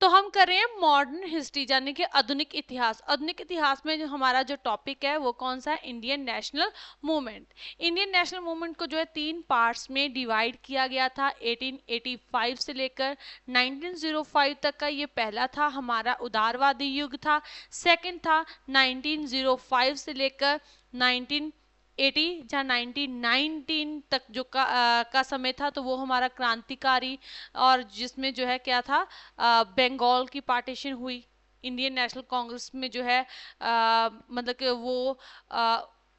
तो हम कर रहे हैं मॉडर्न हिस्ट्री यानी कि आधुनिक इतिहास। आधुनिक इतिहास में जो हमारा जो टॉपिक है वो कौन सा है, Indian national movement. Indian national movement को जो है 3 पार्ट्स में डिवाइड किया गया था। 1885 से लेकर 1905 तक का ये पहला था, हमारा उदारवादी युग था। सेकंड था 1905 से लेकर 1980 या 1919 तक जो का समय था, तो वो हमारा क्रांतिकारी, और जिसमें जो है क्या था, बंगाल की पार्टीशन हुई। इंडियन नेशनल कांग्रेस में जो है मतलब कि वो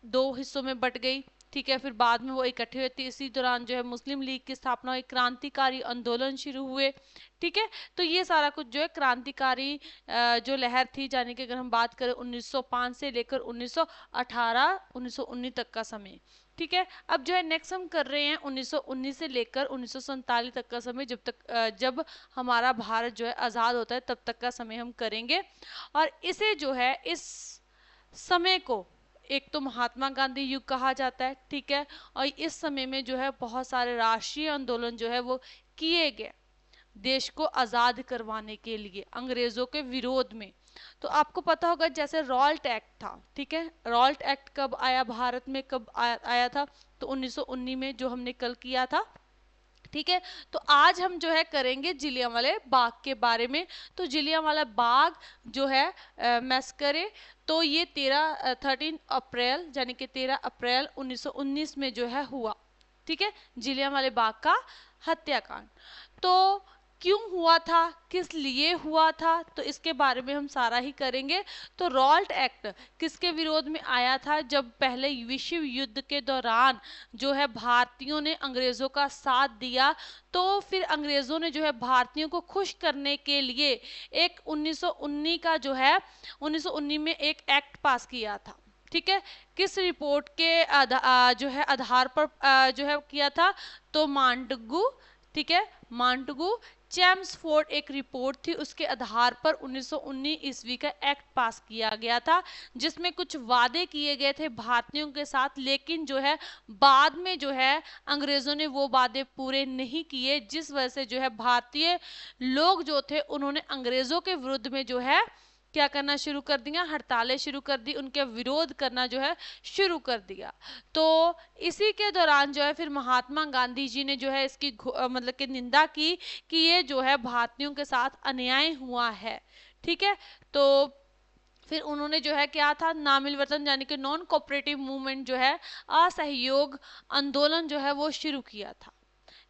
दो हिस्सों में बट गई। ठीक है, फिर बाद में वो इकट्ठे हुए थे। इसी दौरान जो है मुस्लिम लीग की स्थापना हुई, क्रांतिकारी आंदोलन शुरू हुए। ठीक है, तो ये सारा कुछ जो है क्रांतिकारी जो लहर थी, यानी कि अगर हम बात करें 1905 से लेकर 1918 1919 तक का समय। ठीक है, अब जो है नेक्स्ट हम कर रहे हैं 1919 से लेकर 1947 तक का समय, जब हमारा भारत जो है आज़ाद होता है तब तक का समय हम करेंगे। और इसे जो है इस समय को एक तो महात्मा गांधी युग कहा जाता है। ठीक है, और इस समय में जो है बहुत सारे राष्ट्रीय आंदोलन जो है वो किए गए देश को आज़ाद करवाने के लिए अंग्रेज़ों के विरोध में। तो आपको पता होगा जैसे रॉल्ट एक्ट था। ठीक है, रॉल्ट एक्ट कब आया भारत में, कब आया था, तो 1919 में, जो हमने कल किया था। ठीक है, तो आज हम जो है करेंगे जलियांवाला बाग के बारे में। तो जलियांवाला बाग जो है मैस्करे, तो ये 13 अप्रैल यानी कि 13 अप्रैल 1919 में जो है हुआ। ठीक है, जलियांवाला बाग का हत्याकांड। तो क्यों हुआ था, किस लिए हुआ था, तो इसके बारे में हम सारा ही करेंगे। तो रॉल्ट एक्ट किसके विरोध में आया था, जब पहले विश्व युद्ध के दौरान जो है भारतीयों ने अंग्रेजों का साथ दिया, तो फिर अंग्रेजों ने जो है भारतीयों को खुश करने के लिए एक 1919 का जो है 1919 में एक एक्ट पास किया था। ठीक है, किस रिपोर्ट के जो है आधार पर जो है किया था, तो मांटगू। ठीक है, मांटगू चैम्सफोर्ड एक रिपोर्ट थी, उसके आधार पर 1919 ईस्वी का एक्ट पास किया गया था, जिसमें कुछ वादे किए गए थे भारतीयों के साथ, लेकिन जो है बाद में जो है अंग्रेजों ने वो वादे पूरे नहीं किए, जिस वजह से जो है भारतीय लोग जो थे उन्होंने अंग्रेजों के विरुद्ध में जो है क्या करना शुरू कर दिया, हड़तालें शुरू कर दी, उनके विरोध करना जो है शुरू कर दिया। तो इसी के दौरान जो है फिर महात्मा गांधी जी ने जो है इसकी मतलब कि निंदा की कि ये जो है भारतीयों के साथ अन्याय हुआ है। ठीक है, तो फिर उन्होंने जो है क्या था, नामिलवर्तन यानी कि नॉन कोऑपरेटिव मूवमेंट जो है, असहयोग आंदोलन जो है वो शुरू किया था।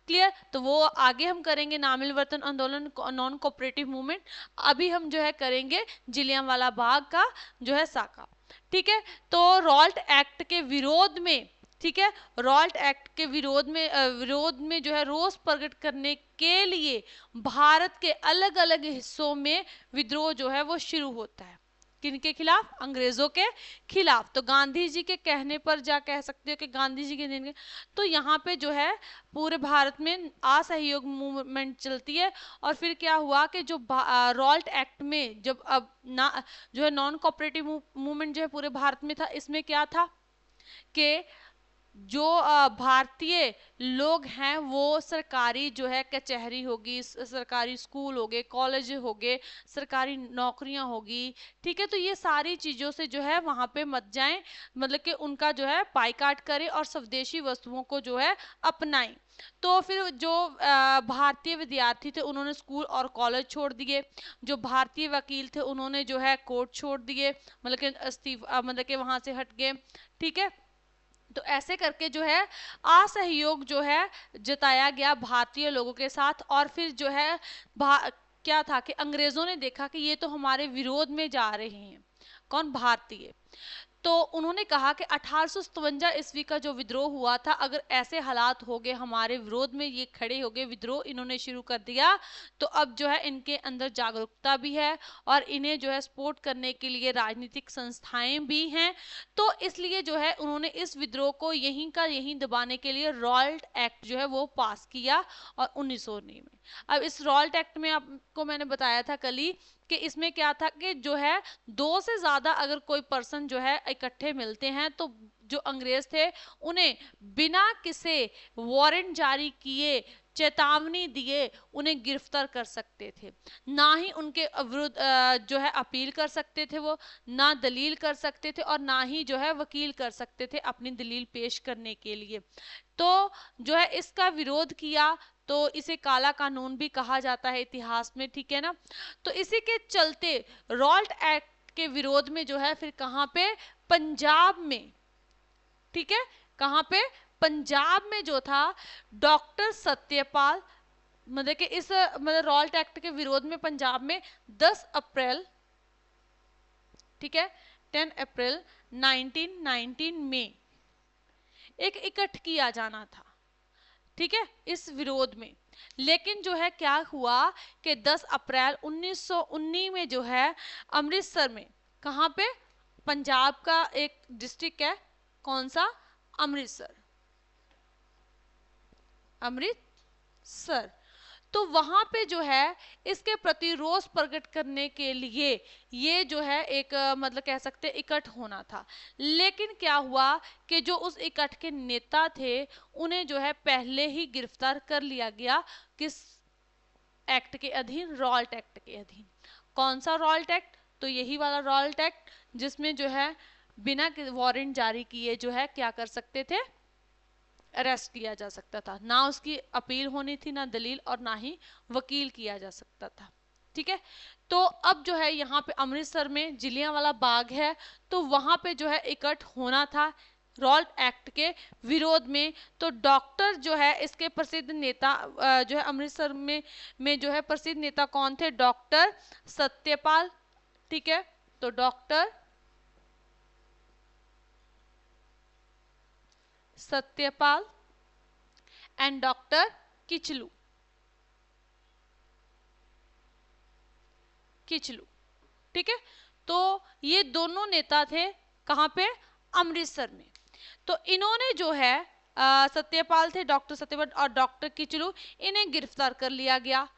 क्लियर, तो वो आगे हम करेंगे नामिलवर्तन आंदोलन, नॉन कोऑपरेटिव मूवमेंट। अभी हम जो है करेंगे जलियांवाला बाग का जो है साका। ठीक है, तो रॉल्ट एक्ट के विरोध में, ठीक है, रॉल्ट एक्ट के विरोध में जो है रोष प्रकट करने के लिए भारत के अलग अलग हिस्सों में विद्रोह जो है वो शुरू होता है। किनके खिलाफ, अंग्रेजों के खिलाफ। तो गांधी जी के कहने पर जा कह सकते हो कि गांधी जी के, तो यहाँ पे जो है पूरे भारत में असहयोग मूवमेंट चलती है। और फिर क्या हुआ कि जो रॉल्ट एक्ट में जब अब ना जो है नॉन कोऑपरेटिव मूवमेंट जो है पूरे भारत में था, इसमें क्या था कि जो भारतीय लोग हैं वो सरकारी जो है कचहरी होगी, सरकारी स्कूल हो गए, कॉलेज हो गए, सरकारी नौकरियां होगी। ठीक है, तो ये सारी चीज़ों से जो है वहाँ पे मत जाएं, मतलब कि उनका जो है बाइकाट करें और स्वदेशी वस्तुओं को जो है अपनाएं। तो फिर जो भारतीय विद्यार्थी थे उन्होंने स्कूल और कॉलेज छोड़ दिए, जो भारतीय वकील थे उन्होंने जो है कोर्ट छोड़ दिए, मतलब कि इस्तीफा मतलब कि वहाँ से हट गए। ठीक है, तो ऐसे करके जो है असहयोग जो है जताया गया भारतीय लोगों के साथ। और फिर जो है क्या था कि अंग्रेजों ने देखा कि ये तो हमारे विरोध में जा रहे हैं, कौन, भारतीय। तो उन्होंने कहा कि 1857 ईस्वी का जो विद्रोह हुआ था, अगर ऐसे हालात हो गए हमारे विरोध में, ये खड़े हो गए, विद्रोह इन्होंने शुरू कर दिया, तो अब जो है इनके अंदर जागरूकता भी है और इन्हें जो है सपोर्ट करने के लिए राजनीतिक संस्थाएं भी हैं। तो इसलिए जो है उन्होंने इस विद्रोह को यहीं का यहीं दबाने के लिए रॉल्ट एक्ट जो है वो पास किया और 1919 में। अब इस रॉल्ट एक्ट में आपको मैंने बताया था कल ही कि इसमें क्या था कि जो है 2 से ज्यादा अगर कोई पर्सन जो है इकट्ठे मिलते हैं तो जो अंग्रेज थे उन्हें बिना किसी वारंट जारी किए, चेतावनी दिए उन्हें गिरफ्तार कर सकते थे। ना ही उनके विरुद्ध जो है अपील कर सकते थे, वो ना दलील कर सकते थे और ना ही जो है वकील कर सकते थे अपनी दलील पेश करने के लिए। तो जो है इसका विरोध किया, तो इसे काला कानून भी कहा जाता है इतिहास में, ठीक है ना। तो इसी के चलते रॉल्ट एक्ट के विरोध में जो है फिर कहां पे, पंजाब में, ठीक है, कहां पे, पंजाब में जो था डॉक्टर सत्यपाल, मतलब कि इस मतलब रॉल्ट एक्ट के विरोध में पंजाब में 10 अप्रैल, ठीक है, 10 अप्रैल 1919 में एक इकट्ठ किया जाना था, ठीक है, इस विरोध में। लेकिन जो है क्या हुआ कि 10 अप्रैल 1919 में जो है अमृतसर में, कहां पे, पंजाब का एक डिस्ट्रिक्ट है, कौन सा, अमृतसर, अमृतसर, तो वहां पे जो है इसके प्रति रोष प्रकट करने के लिए ये जो है एक मतलब कह सकते इकट्ठ होना था। लेकिन क्या हुआ कि जो उस इकट्ठ के नेता थे उन्हें जो है पहले ही गिरफ्तार कर लिया गया, किस एक्ट के अधीन, रॉल्ट एक्ट के अधीन। कौन सा रॉल्ट एक्ट, तो यही वाला रॉल्ट एक्ट जिसमें जो है बिना वारंट जारी किए जो है क्या कर सकते थे, अरेस्ट किया जा सकता था, ना उसकी अपील होनी थी, ना दलील, और ना ही वकील किया जा सकता था, ठीक है। तो अब जो है यहाँ पे अमृतसर में जलियांवाला बाग है, तो वहां पे जो है इकट्ठ होना था रॉल्ट एक्ट के विरोध में। तो डॉक्टर जो है इसके प्रसिद्ध नेता जो है अमृतसर में जो है प्रसिद्ध नेता कौन थे, डॉक्टर सत्यपाल, ठीक है, तो doctor Satyapal and doctor Kitchlu, Kitchlu, ठीक है। तो ये दोनों नेता थे कहां पे, अमृतसर में। तो इन्होंने जो है सत्यपाल थे, डॉक्टर सत्यपाल और डॉक्टर किचलू, इन्हें गिरफ्तार कर लिया गया,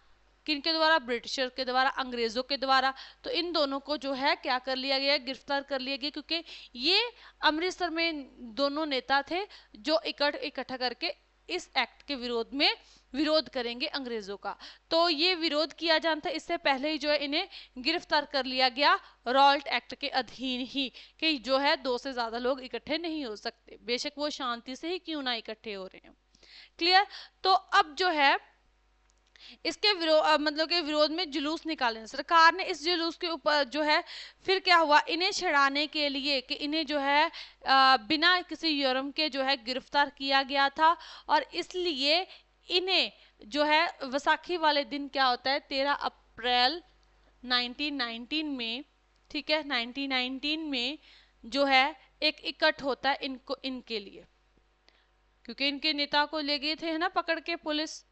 किनके द्वारा, ब्रिटिशर के द्वारा, अंग्रेजों के द्वारा। तो इन दोनों को जो है क्या कर लिया गया, गिरफ्तार कर लिया गया, क्योंकि ये अमृतसर में दोनों नेता थे जो इकट्ठा करके इस एक्ट के विरोध में विरोध करेंगे अंग्रेजों का। तो ये विरोध किया जाना था, इससे पहले ही जो है इन्हें गिरफ्तार कर लिया गया रॉल्ट एक्ट के अधीन ही, कि जो है 2 से ज्यादा लोग इकट्ठे नहीं हो सकते, बेशक वो शांति से ही क्यों ना इकट्ठे हो रहे हैं, क्लियर। तो अब जो है इसके मतलब के विरोध में जुलूस निकाले, सरकार ने इस जुलूस के ऊपर जो है फिर क्या हुआ, इन्हें छड़ाने के लिए कि इन्हें जो है बिना किसी जुर्म के जो है गिरफ्तार किया गया था, और इसलिए इन्हें जो है वैसाखी वाले दिन क्या होता है, 13 अप्रैल 1919 में, ठीक है, 1919 में जो है एक इकट्ठ होता है इनको, इनके लिए, क्योंकि इनके नेता को ले गए थे ना पकड़ के पुलिस,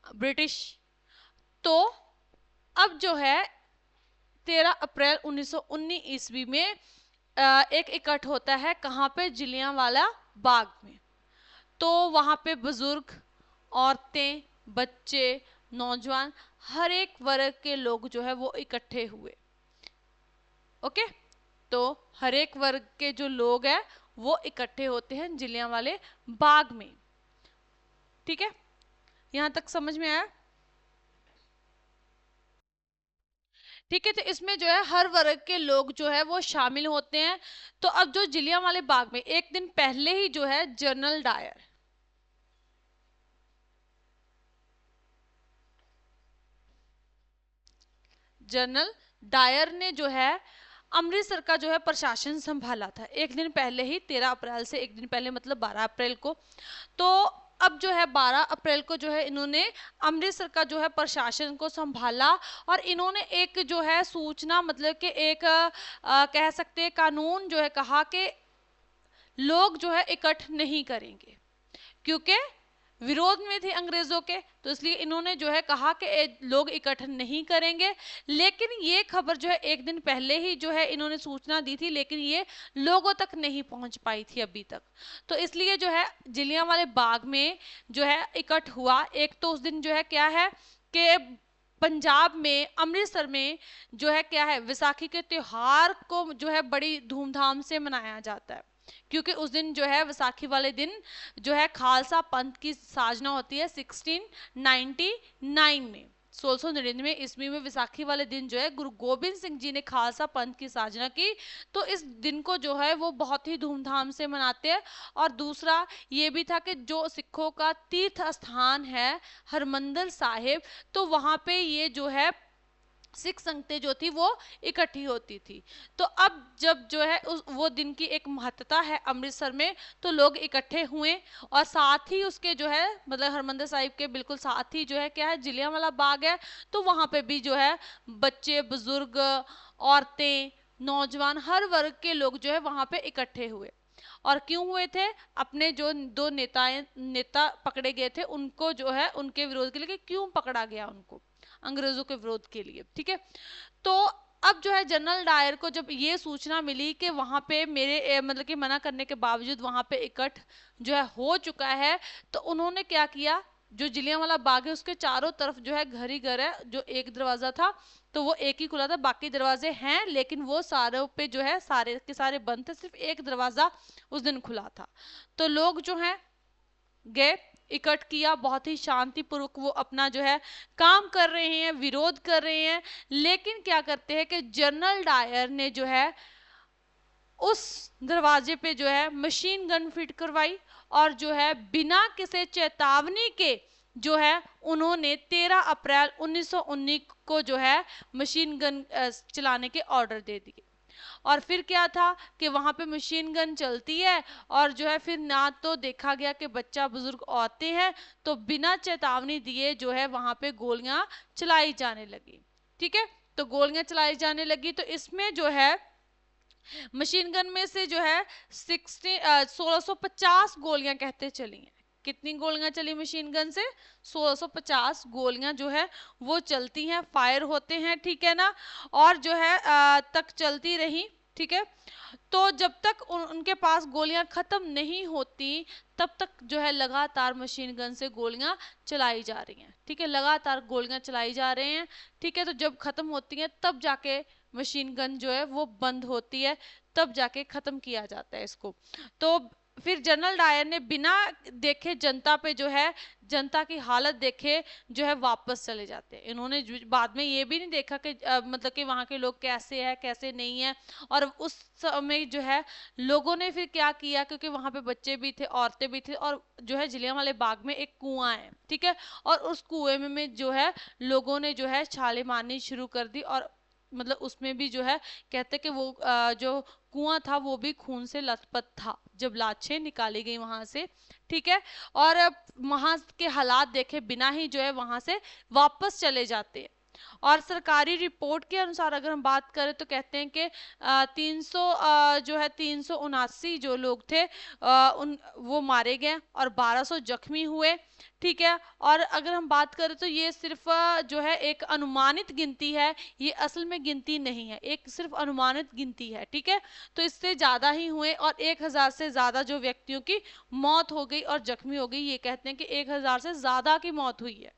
ब्रिटिश। तो अब जो है 13 अप्रैल 1919 ईस्वी में एक इकट्ठ होता है, कहां पे, जलियांवाला बाग में। तो वहां पे बुजुर्ग, औरतें, बच्चे, नौजवान, हर एक वर्ग के लोग जो है वो इकट्ठे हुए, ओके। तो हर एक वर्ग के जो लोग हैं वो इकट्ठे होते हैं जलियांवाले बाग में, ठीक है, यहां तक समझ में आया, ठीक है। तो इसमें जो है हर वर्ग के लोग जो है वो शामिल होते हैं। तो अब जो जलियांवाले बाग में एक दिन पहले ही जो है जनरल डायर, जनरल डायर ने जो है अमृतसर का जो है प्रशासन संभाला था एक दिन पहले ही, 13 अप्रैल से एक दिन पहले, मतलब 12 अप्रैल को। तो अब जो है 12 अप्रैल को जो है इन्होंने अमृतसर का जो है प्रशासन को संभाला, और इन्होंने एक जो है सूचना, मतलब कि एक कह सकते हैं कानून जो है कहा कि लोग जो है इकट्ठ नहीं करेंगे, क्योंकि विरोध में थे अंग्रेजों के, तो इसलिए इन्होंने जो है कहा कि लोग इकट्ठ नहीं करेंगे। लेकिन ये खबर जो है एक दिन पहले ही जो है इन्होंने सूचना दी थी, लेकिन ये लोगों तक नहीं पहुंच पाई थी अभी तक। तो इसलिए जो है जलियांवाले बाग में जो है इकट्ठ हुआ। एक तो उस दिन जो है क्या है कि पंजाब में अमृतसर में जो है क्या है, विसाखी के त्योहार को जो है बड़ी धूमधाम से मनाया जाता है, क्योंकि उस दिन जो है विसाखी वाले दिन जो है खालसा पंथ की साजना होती है 1699 में, 1699 ईस्वी में विसाखी वाले दिन जो है गुरु गोबिंद सिंह जी ने खालसा पंथ की साजना की। तो इस दिन को जो है वो बहुत ही धूमधाम से मनाते हैं। और दूसरा ये भी था कि जो सिखों का तीर्थ स्थान है हरमंदिर साहिब, तो वहां पे ये जो है सिख संगतें जो थी वो इकट्ठी होती थी। तो अब जब जो है वो दिन की एक महत्ता है अमृतसर में, तो लोग इकट्ठे हुए और साथ ही उसके जो है मतलब हरमंदिर साहिब के बिल्कुल साथ ही जो है क्या है, जलियांवाला बाग है। तो वहां पे भी जो है बच्चे, बुजुर्ग, औरतें, नौजवान, हर वर्ग के लोग जो है वहां पे इकट्ठे हुए। और क्यों हुए थे? अपने जो दो नेता पकड़े गए थे उनको जो है उनके विरोध के लिए, क्यों पकड़ा गया उनको, अंग्रेजों के विरोध के लिए, ठीक है। तो अब जो है जनरल डायर को जब ये सूचना मिली कि वहां पे मेरे मतलब कि मना करने के बावजूद वहां पे इकट्ठ जो है हो चुका है, तो उन्होंने क्या किया, जो जलियांवाला बाग है उसके चारों तरफ जो है घर ही घर है, जो एक दरवाजा था तो वो एक ही खुला था, बाकी दरवाजे हैं लेकिन वो सारों पे जो है सारे के सारे बंद थे, सिर्फ एक दरवाजा उस दिन खुला था। तो लोग जो है गए, इकट्ठ किया, बहुत ही शांतिपूर्वक वो अपना जो है काम कर रहे हैं, विरोध कर रहे हैं। लेकिन क्या करते हैं कि जनरल डायर ने जो है उस दरवाजे पे जो है मशीन गन फिट करवाई और जो है बिना किसी चेतावनी के जो है उन्होंने 13 अप्रैल 1919 को जो है मशीन गन चलाने के ऑर्डर दे दिए। और फिर क्या था कि वहां पे मशीन गन चलती है और जो है फिर ना तो देखा गया कि बच्चा, बुजुर्ग, औरतें हैं, तो बिना चेतावनी दिए जो है वहां पे गोलियां चलाई जाने लगी, ठीक है। तो गोलियां चलाई जाने लगी, तो इसमें जो है मशीन गन में से जो है 1650 गोलियां कहते चली हैं। कितनी गोलियां चली मशीन गन से? 1650 गोलियां जो है वो चलती हैं, फायर होते हैं, ठीक है ना। और जो है तक चलती रही, ठीक है। तो जब तक उनके पास गोलियां खत्म नहीं होती तब तक जो है लगातार मशीन गन से गोलियां चलाई जा रही हैं, ठीक है, लगातार गोलियां चलाई जा रहे हैं, ठीक है। तो जब खत्म होती हैं तब जाके मशीन गन जो है वो बंद होती है, तब जाके खत्म किया जाता है इसको। तो फिर जनरल डायर ने बिना देखे जनता पे जो है, जनता की हालत देखे जो है वापस चले जाते हैं। इन्होंने बाद में ये भी नहीं देखा कि मतलब कि वहाँ के लोग कैसे हैं कैसे नहीं है। और उस समय जो है लोगों ने फिर क्या किया, क्योंकि वहाँ पे बच्चे भी थे, औरतें भी थी, और जो है जलियांवाले बाग में एक कुआं है, ठीक है। और उस कुएं में जो है लोगों ने जो है छाले मारनी शुरू कर दी, और मतलब उसमें भी जो है कहते कि वो जो कुआं था वो भी खून से लथपथ था जब लाशें निकाली गई वहां से, ठीक है। और वहां के हालात देखे बिना ही जो है वहां से वापस चले जाते हैं। और सरकारी रिपोर्ट के अनुसार अगर हम बात करें तो कहते हैं कि 300 जो है 379 जो लोग थे उन वो मारे गए और 1200 जख्मी हुए, ठीक है। और अगर हम बात करें तो ये सिर्फ जो है एक अनुमानित गिनती है, ये असल में गिनती नहीं है, एक सिर्फ अनुमानित गिनती है, ठीक है। तो इससे ज्यादा ही हुए और 1000 से ज्यादा जो व्यक्तियों की मौत हो गई और जख्मी हो गई, ये कहते हैं कि 1000 से ज्यादा की मौत हुई है,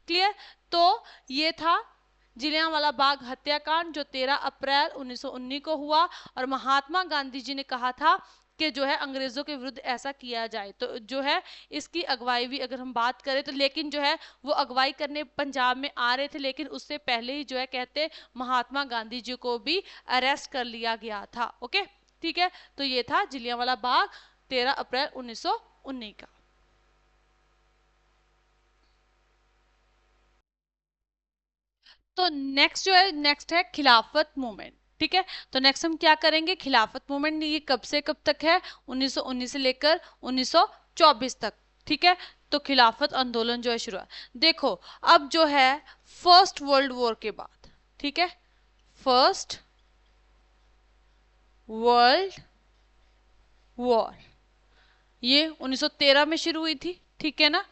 क्लियर। तो ये था जलियांवाला बाग हत्याकांड जो 13 अप्रैल 1919 को हुआ। और महात्मा गांधी जी ने कहा था कि जो है अंग्रेजों के विरुद्ध ऐसा किया जाए। तो जो है इसकी अगुवाई भी अगर हम बात करें तो, लेकिन जो है वो अगुवाई करने पंजाब में आ रहे थे, लेकिन उससे पहले ही जो है कहते महात्मा गांधी जी को भी अरेस्ट कर लिया गया था। ओके, ठीक है। तो ये था जलियांवाला बाग 13 अप्रैल 1919 का। तो नेक्स्ट जो है, नेक्स्ट है खिलाफत मूवमेंट, ठीक है। तो नेक्स्ट हम क्या करेंगे, खिलाफत मूवमेंट ये कब से कब तक है, 1919 से लेकर 1924 तक, ठीक है। तो खिलाफत आंदोलन जो है शुरू है, देखो अब जो है फर्स्ट वर्ल्ड वॉर के बाद, ठीक है, फर्स्ट वर्ल्ड वॉर ये 1913 में शुरू हुई थी, ठीक है ना।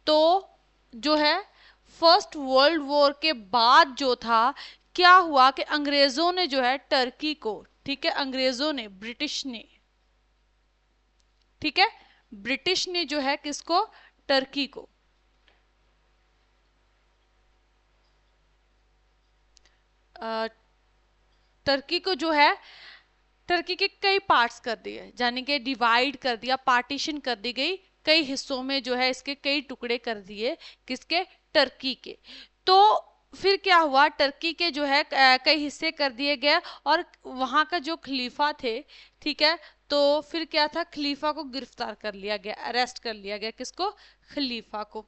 तो जो है फर्स्ट वर्ल्ड वॉर के बाद जो था क्या हुआ कि अंग्रेजों ने जो है टर्की को, ठीक है, अंग्रेजों ने, ब्रिटिश ने, ठीक है, ब्रिटिश ने जो है किसको, टर्की को, टर्की को जो है, टर्की के कई पार्ट्स कर दिए, यानी कि डिवाइड कर दिया, पार्टीशन कर दी गई, कई हिस्सों में जो है इसके कई टुकड़े कर दिए, किसके, टर्की के। तो फिर क्या हुआ, टर्की के जो है कई हिस्से कर दिए गए, और वहां का जो खलीफा थे, ठीक है, तो फिर क्या था, खलीफा को गिरफ्तार कर लिया गया, अरेस्ट कर लिया गया, किसको, खलीफा को,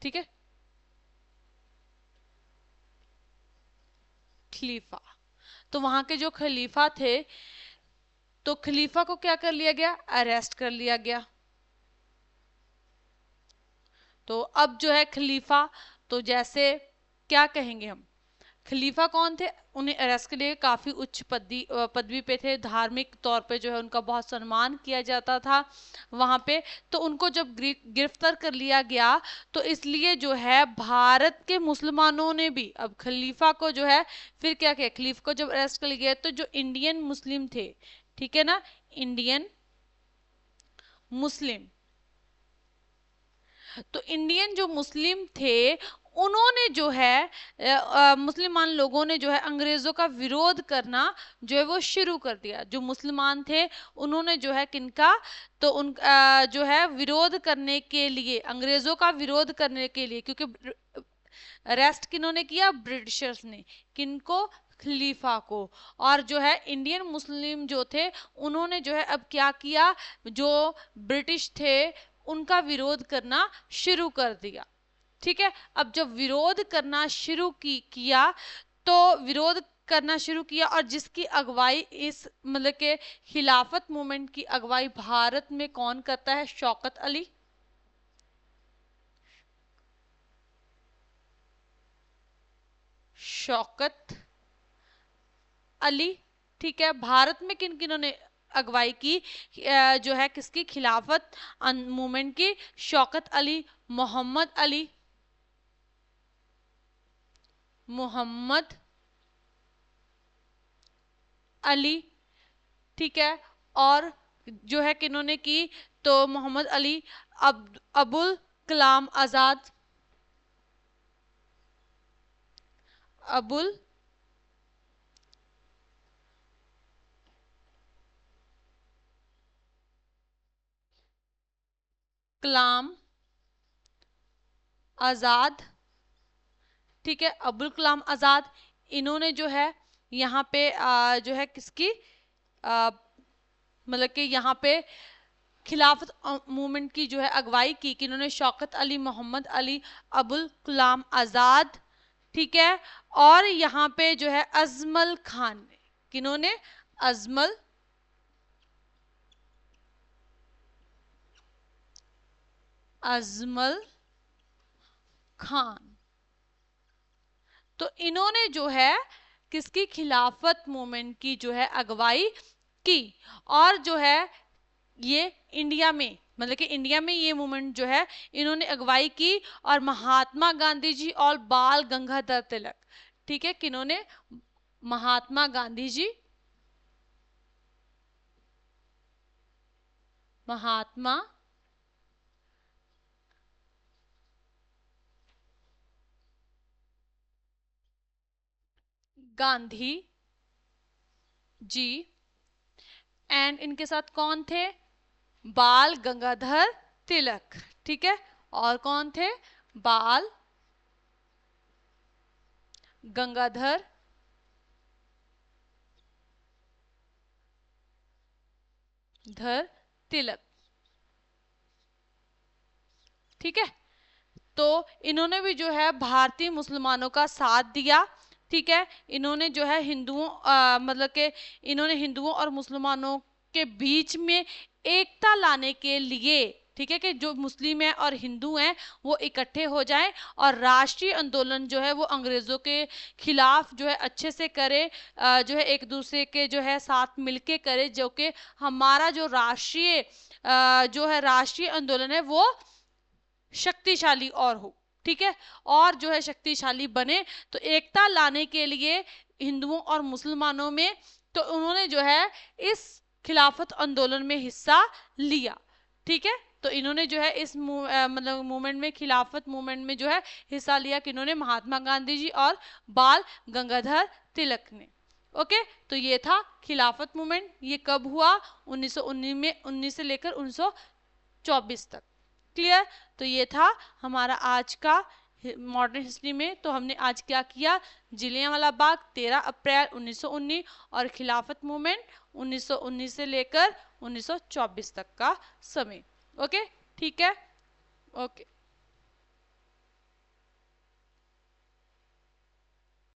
ठीक है, खलीफा। तो वहां के जो खलीफा थे, तो खलीफा को क्या कर लिया गया, अरेस्ट कर लिया गया। तो अब जो है खलीफा, तो जैसे क्या कहेंगे हम, खलीफा कौन थे, उन्हें अरेस्ट के लिए काफी उच्च पदवी पे थे, धार्मिक तौर पे जो है उनका बहुत सम्मान किया जाता था वहां पे। तो उनको जब गिरफ्तार कर लिया गया, तो इसलिए जो है भारत के मुसलमानों ने भी अब खलीफा को जो है फिर क्या किया, खलीफा को जब अरेस्ट कर लिया गया, तो जो इंडियन मुस्लिम थे, ठीक है ना, इंडियन मुस्लिम, तो इंडियन जो मुस्लिम थे, उन्होंने जो है मुसलमान लोगों ने जो है अंग्रेजों का विरोध करना जो है वो शुरू कर दिया। जो मुसलमान थे उन्होंने जो है किनका, तो उन जो है विरोध करने के लिए, अंग्रेजों का विरोध करने के लिए, क्योंकि अरेस्ट किन्होंने किया, ब्रिटिशर्स ने, किनको, खलीफा को। और जो है इंडियन मुस्लिम जो थे, उन्होंने जो है अब क्या किया, जो ब्रिटिश थे उनका विरोध करना शुरू कर दिया, ठीक है। अब जब विरोध करना शुरू किया, तो विरोध करना शुरू किया, और जिसकी अगुवाई इस मतलब के खिलाफत मूवमेंट की अगुवाई भारत में कौन करता है, शौकत अली, शौकत अली, ठीक है। भारत में किन किनों ने अगुवाई की, जो है किसकी, खिलाफत मूवमेंट की, शौकत अली, मोहम्मद अली, मोहम्मद अली, ठीक है। और जो है किन्होंने की, तो मोहम्मद अली, अबुल कलाम आजाद, अबुल कलाम आजाद, ठीक है, अबुल कलाम आजाद, इन्होंने जो है यहाँ पे जो है किसकी, मतलब कि यहाँ पे खिलाफत मूवमेंट की जो है अगुवाई की, कि इन्होंने शौकत अली, मोहम्मद अली, अबुल कलाम आजाद, ठीक है। और यहाँ पे जो है अजमल खान ने, किन्होंने, अजमल अजमल खान, तो इन्होंने जो है किसकी, खिलाफत मूवमेंट की जो है अगुवाई की। और जो है ये इंडिया में, मतलब कि इंडिया में ये मूवमेंट जो है इन्होंने अगुवाई की, और महात्मा गांधी जी और बाल गंगाधर तिलक, ठीक है, किन्होंने, महात्मा गांधी जी, महात्मा गांधी जी, एंड इनके साथ कौन थे, बाल गंगाधर तिलक, ठीक है। और कौन थे, बाल गंगाधर तिलक, ठीक है। तो इन्होंने भी जो है भारतीय मुसलमानों का साथ दिया, ठीक है। इन्होंने जो है हिंदुओं मतलब के इन्होंने हिंदुओं और मुसलमानों के बीच में एकता लाने के लिए, ठीक है, कि जो मुस्लिम है और हिंदू हैं वो इकट्ठे हो जाएं, और राष्ट्रीय आंदोलन जो है वो अंग्रेजों के खिलाफ जो है अच्छे से करे, जो है एक दूसरे के जो है साथ मिलके करे, जो कि हमारा जो राष्ट्रीय जो है राष्ट्रीय आंदोलन है वो शक्तिशाली और हो, ठीक है, और जो है शक्तिशाली बने। तो एकता लाने के लिए हिंदुओं और मुसलमानों में, तो उन्होंने जो है इस खिलाफत आंदोलन में हिस्सा लिया, ठीक है। तो इन्होंने जो है इस मतलब मूवमेंट में, खिलाफत मूवमेंट में जो है हिस्सा लिया किन्होंने, महात्मा गांधी जी और बाल गंगाधर तिलक ने। ओके, तो ये था खिलाफत मूवमेंट। ये कब हुआ? 1919 में, 19 से लेकर 1924 तक। क्लियर? तो ये था हमारा आज का मॉडर्न हिस्ट्री में। तो हमने आज क्या किया? जलियांवाला बाग 13 अप्रैल 1919 और खिलाफत मूवमेंट 1919 से लेकर 1924 तक का समय। ओके, ठीक है, ओके।